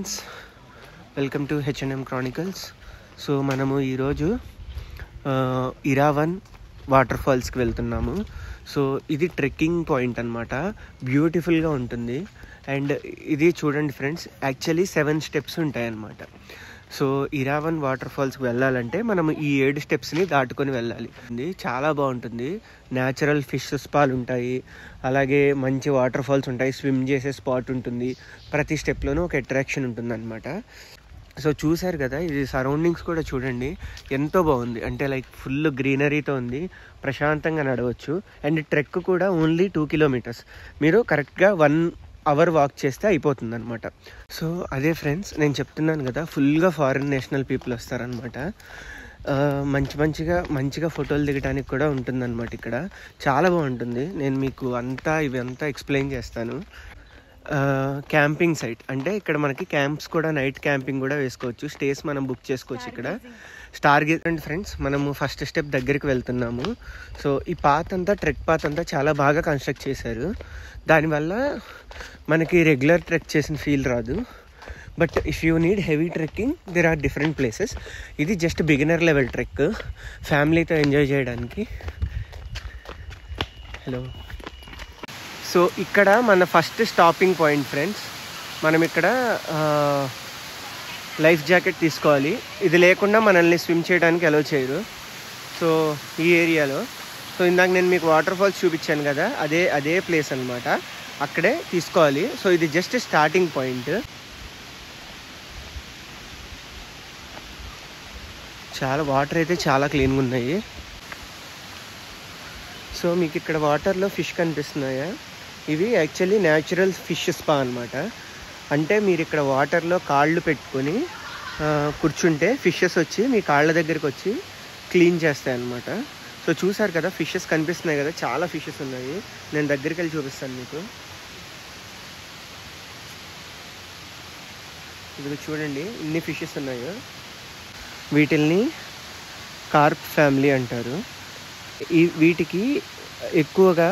Welcome to H&M Chronicles. So మనము ఈరోజు ఇరావన్ water ఫాల్స్కి వెళ్తున్నాము. సో ఇది ట్రెక్కింగ్ పాయింట్ అనమాట. బ్యూటిఫుల్గా ఉంటుంది. అండ్ ఇది చూడండి ఫ్రెండ్స్, యాక్చువల్లీ 7 స్టెప్స్ ఉంటాయన్నమాట. సో ఇరావన్ వాటర్ ఫాల్స్కి వెళ్ళాలంటే మనము ఈ 7 స్టెప్స్ని దాటుకొని వెళ్ళాలి. చాలా బాగుంటుంది. న్యాచురల్ ఫిష్ స్పాలు ఉంటాయి, అలాగే మంచి వాటర్ ఫాల్స్ ఉంటాయి, స్విమ్ చేసే స్పాట్ ఉంటుంది. ప్రతి స్టెప్లోనూ ఒక అట్రాక్షన్ ఉంటుంది అనమాట. సో చూసారు కదా, ఇది సరౌండింగ్స్ కూడా చూడండి ఎంతో బాగుంది. అంటే లైక్ ఫుల్ గ్రీనరీతో ఉంది, ప్రశాంతంగా నడవచ్చు. అండ్ ట్రెక్ కూడా ఓన్లీ 2 కిలోమీటర్స్. మీరు కరెక్ట్గా 1 అవర్ వాక్ చేస్తే అయిపోతుంది అనమాట. సో అదే ఫ్రెండ్స్, నేను చెప్తున్నాను కదా, ఫుల్గా ఫారిన్ నేషనల్ పీపుల్ వస్తారనమాట. మంచిగా ఫోటోలు దిగడానికి కూడా ఉంటుందన్నమాట. ఇక్కడ చాలా బాగుంటుంది. నేను మీకు ఇవంతా ఎక్స్ప్లెయిన్ చేస్తాను. క్యాంపింగ్ సైట్ అంటే ఇక్కడ మనకి క్యాంప్స్ కూడా, నైట్ క్యాంపింగ్ కూడా వేసుకోవచ్చు. స్టేస్ మనం బుక్ చేసుకోవచ్చు ఇక్కడ. స్టార్ గేజ్ అండ్ ఫ్రెండ్స్, మనము ఫస్ట్ స్టెప్ దగ్గరికి వెళ్తున్నాము. సో ఈ పాత్ అంతా, ట్రెక్ పాత్ అంతా చాలా బాగా కన్స్ట్రక్ట్ చేశారు. దానివల్ల మనకి రెగ్యులర్ ట్రెక్ చేసిన ఫీల్ రాదు. But if you need heavy trekking, there are different places. ఇది జస్ట్ బిగినర్ లెవెల్ ట్రెక్, ఫ్యామిలీతో ఎంజాయ్ చేయడానికి. హలో. సో ఇక్కడ మన ఫస్ట్ స్టాపింగ్ పాయింట్ ఫ్రెండ్స్. మనం ఇక్కడ లైఫ్ జాకెట్ తీసుకోవాలి. ఇది లేకుండా మనల్ని స్విమ్ చేయడానికి అలౌ చేయరు. సో ఈ ఏరియాలో, సో ఇందాక నేను మీకు వాటర్ ఫాల్స్ చూపించాను కదా, అదే ప్లేస్ అనమాట. అక్కడే తీసుకోవాలి. సో ఇది జస్ట్ స్టార్టింగ్ పాయింట్. వాటర్ అయితే చాలా క్లీన్గా ఉన్నాయి. సో మీకు ఇక్కడ వాటర్లో ఫిష్ కనిపిస్తున్నాయా? ఇవి యాక్చువల్లీ న్యాచురల్ ఫిష్ స్పా అనమాట. అంటే మీరు ఇక్కడ వాటర్లో కాళ్ళు పెట్టుకొని కూర్చుంటే ఫిషెస్ వచ్చి మీ కాళ్ళ దగ్గరికి వచ్చి క్లీన్ చేస్తాయి అన్నమాట. సో చూసారు కదా, ఫిషెస్ కనిపిస్తున్నాయి కదా, చాలా ఫిషెస్ ఉన్నాయి. నేను దగ్గరికి వెళ్ళి చూపిస్తాను మీకు. ఇది చూడండి, ఇన్ని ఫిషెస్ ఉన్నాయో. వీటిల్ని కార్ప్ ఫ్యామిలీ అంటారు. వీటికి ఎక్కువగా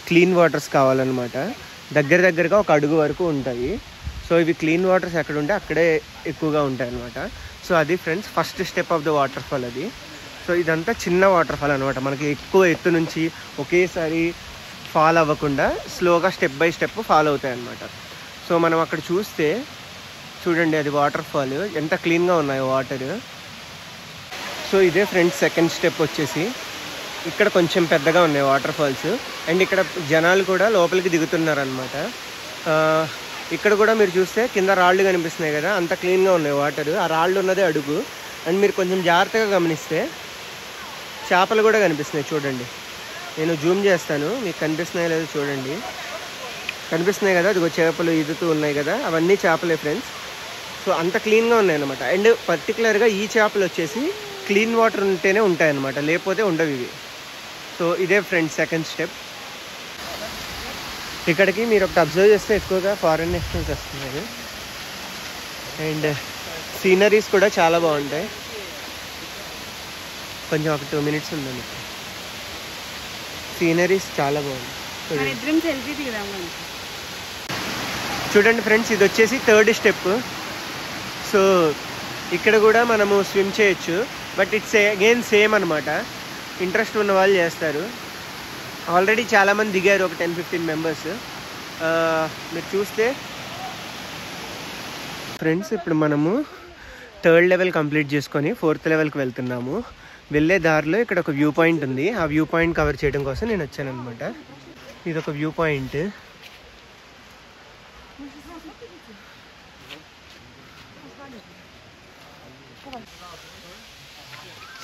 క్లీన్ వాటర్స్ కావాలన్నమాట. దగ్గరగా 1 అడుగు వరకు ఉంటాయి. సో ఇవి క్లీన్ వాటర్స్ ఎక్కడ ఉంటే అక్కడే ఎక్కువగా ఉంటాయి అన్నమాట. సో అది friends first step of the water fall అది. సో ఇదంతా చిన్న వాటర్ ఫాల్ అనమాట. మనకి ఎక్కువ ఎత్తు నుంచి ఒకేసారి ఫాల్ అవ్వకుండా స్లోగా స్టెప్ బై స్టెప్ ఫాల్ అవుతాయి అన్నమాట. సో మనం అక్కడ చూస్తే చూడండి, అది వాటర్ ఫాల్ ఎంత క్లీన్గా ఉన్నాయో వాటర్. సో ఇదే ఫ్రెండ్స్ సెకండ్ స్టెప్ వచ్చేసి. ఇక్కడ కొంచెం పెద్దగా ఉన్నాయి వాటర్ ఫాల్స్. అండ్ ఇక్కడ జనాలు కూడా లోపలికి దిగుతున్నారు అనమాట. ఇక్కడ కూడా మీరు చూస్తే కింద రాళ్ళు కనిపిస్తున్నాయి కదా, అంత క్లీన్గా ఉన్నాయి వాటర్. ఆ రాళ్ళు ఉన్నదే అడుగు. అండ్ మీరు కొంచెం జాగ్రత్తగా గమనిస్తే చేపలు కూడా కనిపిస్తున్నాయి. చూడండి, నేను జూమ్ చేస్తాను, మీకు కనిపిస్తున్నాయో లేదో చూడండి. కనిపిస్తున్నాయి కదా, అదిగో చేపలు ఈదుతూ ఉన్నాయి కదా, అవన్నీ చేపలే ఫ్రెండ్స్. సో అంత క్లీన్గా ఉన్నాయి అనమాట. అండ్ పర్టికులర్గా ఈ చేపలు వచ్చేసి క్లీన్ వాటర్ ఉంటేనే ఉంటాయన్నమాట, లేకపోతే ఉండవు ఇవి. సో ఇదే ఫ్రెండ్స్ సెకండ్ స్టెప్. ఇక్కడికి మీరు ఒకటి అబ్జర్వ్ చేస్తే ఎక్కువగా ఫారిన్ నేషనల్స్ వస్తున్నారు. అండ్ సీనరీస్ కూడా చాలా బాగుంటాయి. కొంచెం ఒక 2 మినిట్స్ ఉందండి. సీనరీస్ చాలా బాగుంది. చూడండి ఫ్రెండ్స్, ఇది వచ్చేసి థర్డ్ స్టెప్. సో ఇక్కడ కూడా మనము స్విమ్ చేయొచ్చు, బట్ ఇట్స్ అగైన్ సేమ్ అనమాట. ఇంట్రెస్ట్ ఉన్న వాళ్ళు చేస్తారు. ఆల్రెడీ చాలామంది దిగారు, ఒక 10-15 మెంబర్స్. మీరు చూస్తే ఫ్రెండ్స్, ఇప్పుడు మనము 3rd లెవెల్ కంప్లీట్ చేసుకొని 4th లెవెల్కి వెళ్తున్నాము. వెళ్ళే దారిలో ఇక్కడ ఒక వ్యూ పాయింట్ ఉంది. ఆ వ్యూ పాయింట్ కవర్ చేయడం కోసం నేను వచ్చాను అనమాట. ఇది ఒక వ్యూ పాయింట్.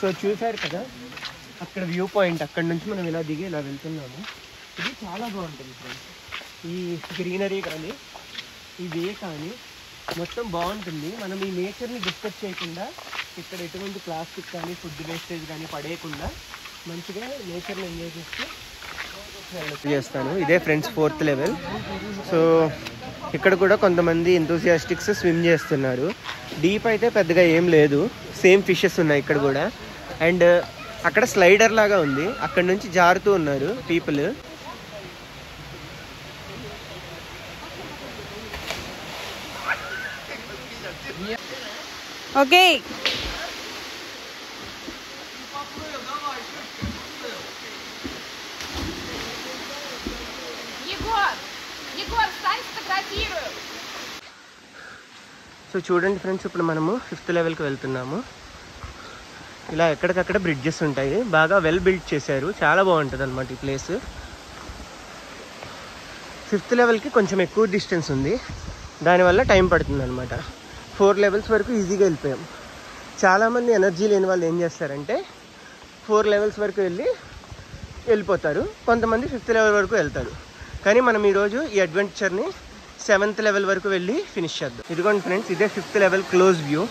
సో చూసారు కదా, అక్కడ వ్యూ పాయింట్. అక్కడ నుంచి మనం ఇలా దిగి ఇలా వెళ్తున్నాము. ఇది చాలా బాగుంటుంది ఫ్రెండ్స్. ఈ గ్రీనరీ కానీ, ఈ వే కానీ మొత్తం బాగుంటుంది. మనం ఈ నేచర్ని డిస్టర్బ్ చేయకుండా, ఇక్కడ ఎటువంటి ప్లాస్టిక్ కానీ, ఫుడ్ వేస్టేజ్ కానీ పడేయకుండా మంచిగా నేచర్ని ఎంజాయ్ చేస్తాను. ఇదే ఫ్రెండ్స్ 4th లెవెల్. సో ఇక్కడ కూడా కొంతమంది ఎంతూసియాస్టిక్స్ స్విమ్ చేస్తున్నారు. డీప్ అయితే పెద్దగా ఏం లేదు, సేమ్ ఫిషెస్ ఉన్నాయి ఇక్కడ కూడా. అండ్ అక్కడ స్లైడర్ లాగా ఉంది, అక్కడ నుంచి జారుతూ ఉన్నారు పీపుల్. ఓకే. సో చూడండి ఫ్రెండ్స్, ఇప్పుడు మనము 5th లెవెల్కి వెళ్తున్నాము. ఇలా ఎక్కడికక్కడ బ్రిడ్జెస్ ఉంటాయి, బాగా వెల్ బిల్డ్ చేశారు, చాలా బాగుంటుంది అనమాట ఈ ప్లేస్. 5th లెవెల్కి కొంచెం ఎక్కువ డిస్టెన్స్ ఉంది, దానివల్ల టైం పడుతుంది అనమాట. 4 లెవెల్స్ వరకు ఈజీగా వెళ్ళిపోయాం. చాలామంది ఎనర్జీ లేని వాళ్ళు ఏం చేస్తారంటే 4 లెవెల్స్ వరకు వెళ్ళిపోతారు, కొంతమంది 5th లెవెల్ వరకు వెళ్తారు. కానీ మనం ఈరోజు ఈ అడ్వెంచర్ని 7th లెవెల్ వరకు వెళ్ళి ఫినిష్ చేద్దాం. ఇదిగోండి ఫ్రెండ్స్, ఇదే 5th లెవెల్ క్లోజ్ వ్యూ.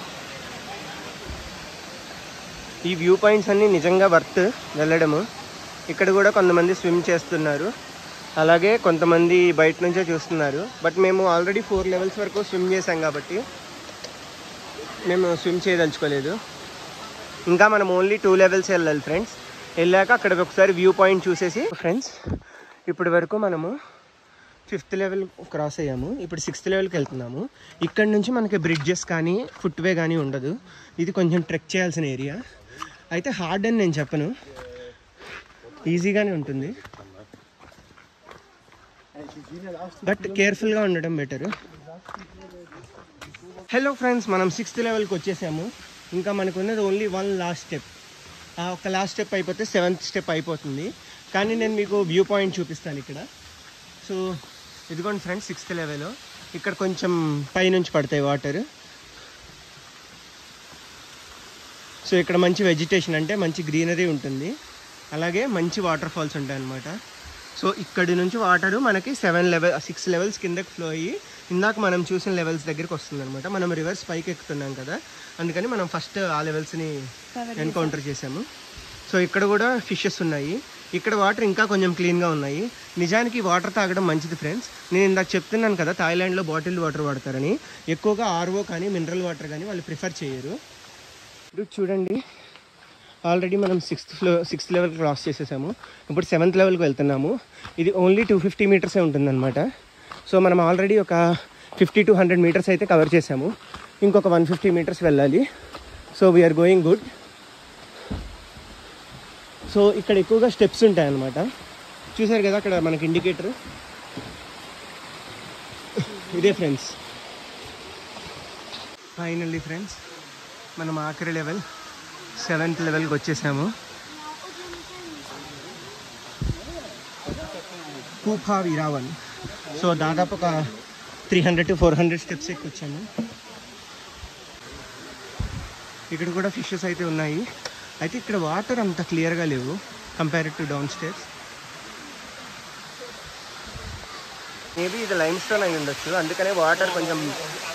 ఈ వ్యూ పాయింట్స్ అన్నీ నిజంగా వర్త్ వెళ్ళడము. ఇక్కడ కూడా కొంతమంది స్విమ్ చేస్తున్నారు, అలాగే కొంతమంది బయట నుంచే చూస్తున్నారు. బట్ మేము ఆల్రెడీ 4 లెవెల్స్ వరకు స్విమ్ చేసాం కాబట్టి మేము స్విమ్ చేయదలుచుకోలేదు. ఇంకా మనం ఓన్లీ 2 లెవెల్స్ వెళ్ళాలి ఫ్రెండ్స్. వెళ్ళాక అక్కడ ఒకసారి వ్యూ పాయింట్ చూసేసి ఫ్రెండ్స్, ఇప్పటి వరకు మనము 5th లెవెల్ క్రాస్ అయ్యాము. ఇప్పుడు 6th లెవెల్కి వెళ్తున్నాము. ఇక్కడ నుంచి మనకి బ్రిడ్జెస్ కానీ ఫుట్వే కానీ ఉండదు. ఇది కొంచెం ట్రెక్ చేయాల్సిన ఏరియా. అయితే హార్డ్ అని నేను చెప్పను, ఈజీగానే ఉంటుంది, బట్ కేర్ఫుల్గా ఉండడం బెటరు. హలో ఫ్రెండ్స్, మనం 6th లెవెల్కి వచ్చేసాము. ఇంకా మనకు ఉన్నది ఓన్లీ 1 లాస్ట్ స్టెప్. ఆ ఒక లాస్ట్ స్టెప్ అయిపోతే 7th స్టెప్ అయిపోతుంది. కానీ నేను మీకు వ్యూ పాయింట్ చూపిస్తాను ఇక్కడ. సో ఇదిగోండి ఫ్రెండ్స్, 6th లెవెల్. ఇక్కడ కొంచెం పైనుంచి పడతాయి వాటర్. సో ఇక్కడ మంచి వెజిటేషన్, అంటే మంచి గ్రీనరీ ఉంటుంది, అలాగే మంచి వాటర్ ఫాల్స్ ఉంటాయి అన్నమాట. సో ఇక్కడి నుంచి వాటరు మనకి 6 లెవెల్స్ కిందకి ఫ్లో అయ్యి ఇందాక మనం చూసిన లెవెల్స్ దగ్గరికి వస్తుంది అనమాట. మనం రివర్స్ పైకి ఎక్కుతున్నాం కదా, అందుకని మనం ఫస్ట్ ఆ లెవెల్స్ని ఎన్కౌంటర్ చేసాము. సో ఇక్కడ కూడా ఫిషెస్ ఉన్నాయి. ఇక్కడ వాటర్ ఇంకా కొంచెం క్లీన్గా ఉన్నాయి. నిజానికి వాటర్ తాగడం మంచిది ఫ్రెండ్స్. నేను ఇందాక చెప్తున్నాను కదా, థాయిలాండ్లో బాటిల్డ్ వాటర్ వాడతారని. ఎక్కువగా ఆర్ఓ కానీ మినరల్ వాటర్ కానీ వాళ్ళు ప్రిఫర్ చేయరు. ఇప్పుడు చూడండి, ఆల్రెడీ మనం 6th లెవెల్ క్రాస్ చేసేసాము. ఇప్పుడు 7th లెవెల్కి వెళ్తున్నాము. ఇది ఓన్లీ 250 మీటర్సే ఉంటుందన్నమాట. సో మనం ఆల్రెడీ ఒక 50 to 100 మీటర్స్ అయితే కవర్ చేసాము. ఇంకొక 150 మీటర్స్ వెళ్ళాలి. So we're going good. So ఇక్కడ ఎక్కువగా స్టెప్స్ ఉంటాయన్నమాట. చూసారు కదా అక్కడ మనకి ఇండికేటర్, ఇదే ఫ్రెండ్స్. ఫైనల్లీ ఫ్రెండ్స్, మనం ఆఖరి లెవెల్ 7th లెవెల్కి వచ్చేసాము. కూఫా వీరావన్. సో దాదాపు ఒక 300 to 400 స్టెప్స్ ఎక్కువ వచ్చాము. ఇక్కడ కూడా ఫిషెస్ అయితే ఉన్నాయి. అయితే ఇక్కడ వాటర్ అంత క్లియర్గా లేవు compared to down stairs. Maybe ఇది లైమ్ స్టోన్ అయి ఉండొచ్చు, అందుకనే వాటర్ కొంచెం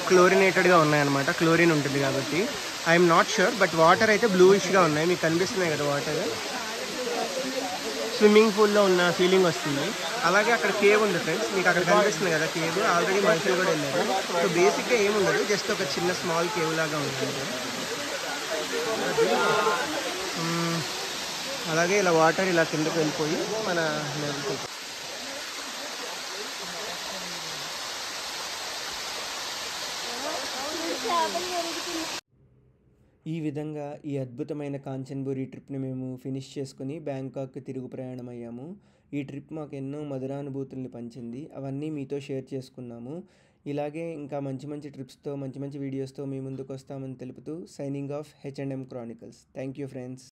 క్లోరినేటెడ్గా ఉన్నాయన్నమాట. క్లోరిన్ ఉంటుంది కాబట్టి. I'm not sure, but water అయితే బ్లూయిష్గా ఉన్నాయి. మీకు కనిపిస్తున్నాయి కదా వాటర్. స్విమ్మింగ్ పూల్లో ఉన్న ఫీలింగ్ వస్తుంది. అలాగే అక్కడ కేవ్ ఉంది ఫ్రెండ్స్, మీకు అక్కడ కనిపిస్తుంది కదా కేవ్. ఆల్రెడీ మనుషులు కూడా వెళ్ళారు. సో బేసిక్గా ఏముండదు, జస్ట్ ఒక చిన్న స్మాల్ కేవ్ లాగా ఉంటుంది. అలాగే ఇలా వాటర్ ఇలా కిందకి వెళ్ళిపోయి మన లెవెల్కి. ఈ విధంగా ఈ అద్భుతమైన కాంచన్బురి ట్రిప్ని మేము ఫినిష్ చేసుకుని బ్యాంకాక్కి తిరుగు ప్రయాణం అయ్యాము. ఈ ట్రిప్ మాకు ఎన్నో మధురానుభూతుల్ని పంచింది, అవన్నీ మీతో షేర్ చేసుకున్నాము. ఇలాగే ఇంకా మంచి మంచి ట్రిప్స్తో మంచి మంచి వీడియోస్తో మీ ముందుకు వస్తామని తెలుపుతూ signing off H&M Chronicles. Thank you friends.